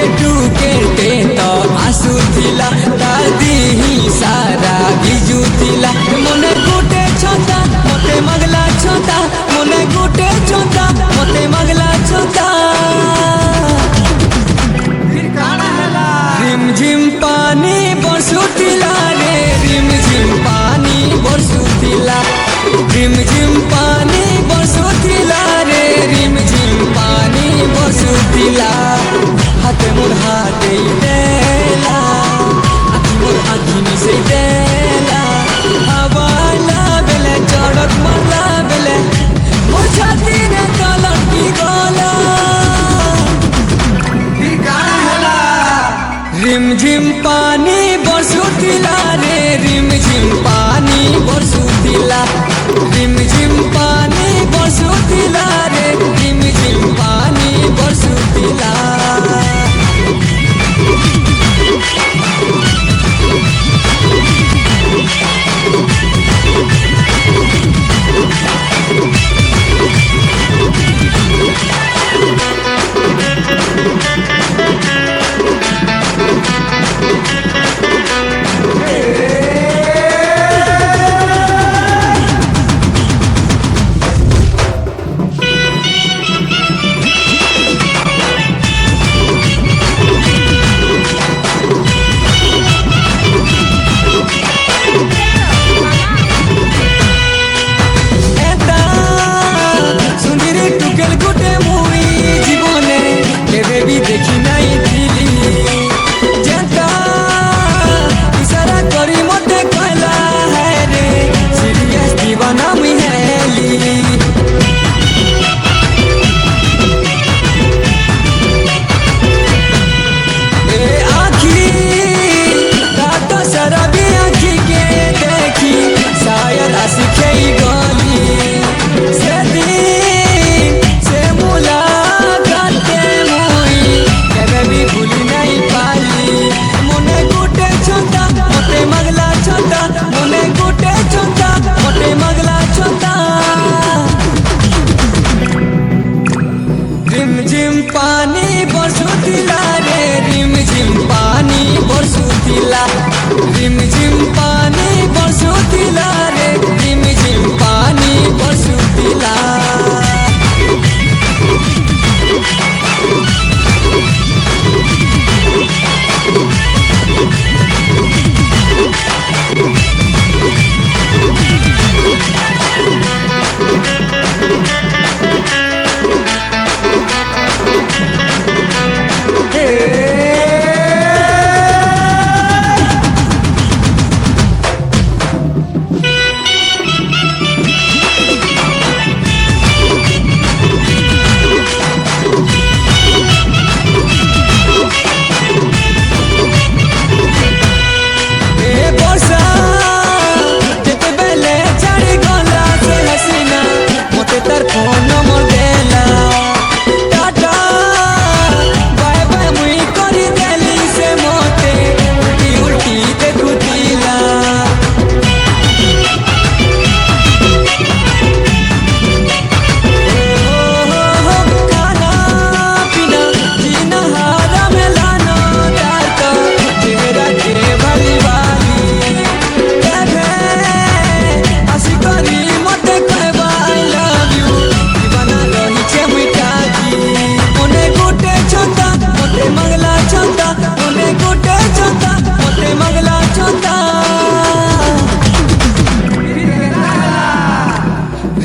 के टूके ते तो आंसू थिला दादी ही सारा भिजू थिला मने गुटे छोटा मते मगला छोटा मने गुटे छोटा मते मगला छोटा फिर काना हला रिम झिम पानी बरसुतिला रे रिम झिम पानी बरसुतिला रिम झिम पानी बरसुतिला रे रिम झिम पानी बरसुतिला हाथे मोर हाथे देला आखी मोर आखी से देला हवाला बेले चढ़क मारला बेले मोर छाती ने कलम की गोला फिर काना हला रिम झिम पानी बरसुतिला रे रिम झिम पानी बरसुतिला रिम झिम पानी बरसुतिला रे रिम झिम पानी बरसुतिला देखी नहीं दिली जनता इशारा करी मते कहला है रे सीरियस दीवाना मी हैली ए आखी काटा शराबी आखी के देखी शायद आशिके गली से दिन से मुलाकात भी भूली नहीं पाली मने गुटे छोटा मते मगला छोटा मने गुटे छोटा मते मगला छोटा रिम झिम पानी बरसुतिला रे रिम झिम पानी बरसुतिला रिम झिम पानी बरसुतिला रे रिम झिम पानी बरसुतिला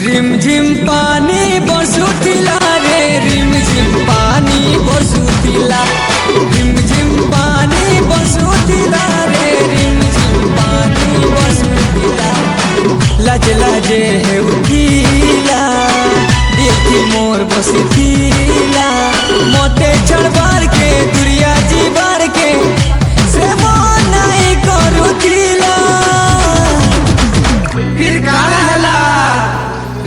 रिम झिम पानी बरसुतिला रे रिम झिम पानी बरसुतिला रिम झिम पानी बरसुतिला रे रिम झिम पानी बरसुतिला लाजे लाजे है उठीला दिल की मोर बसुतिला मोते चढ़बार के दुरिया जीवार के से मन नहीं करुतिला फिर काना हला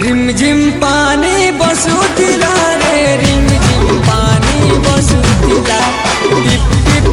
रिम झिम पानी बरसुतिला रे रिम झिम पानी बरसुतिला टिप टिप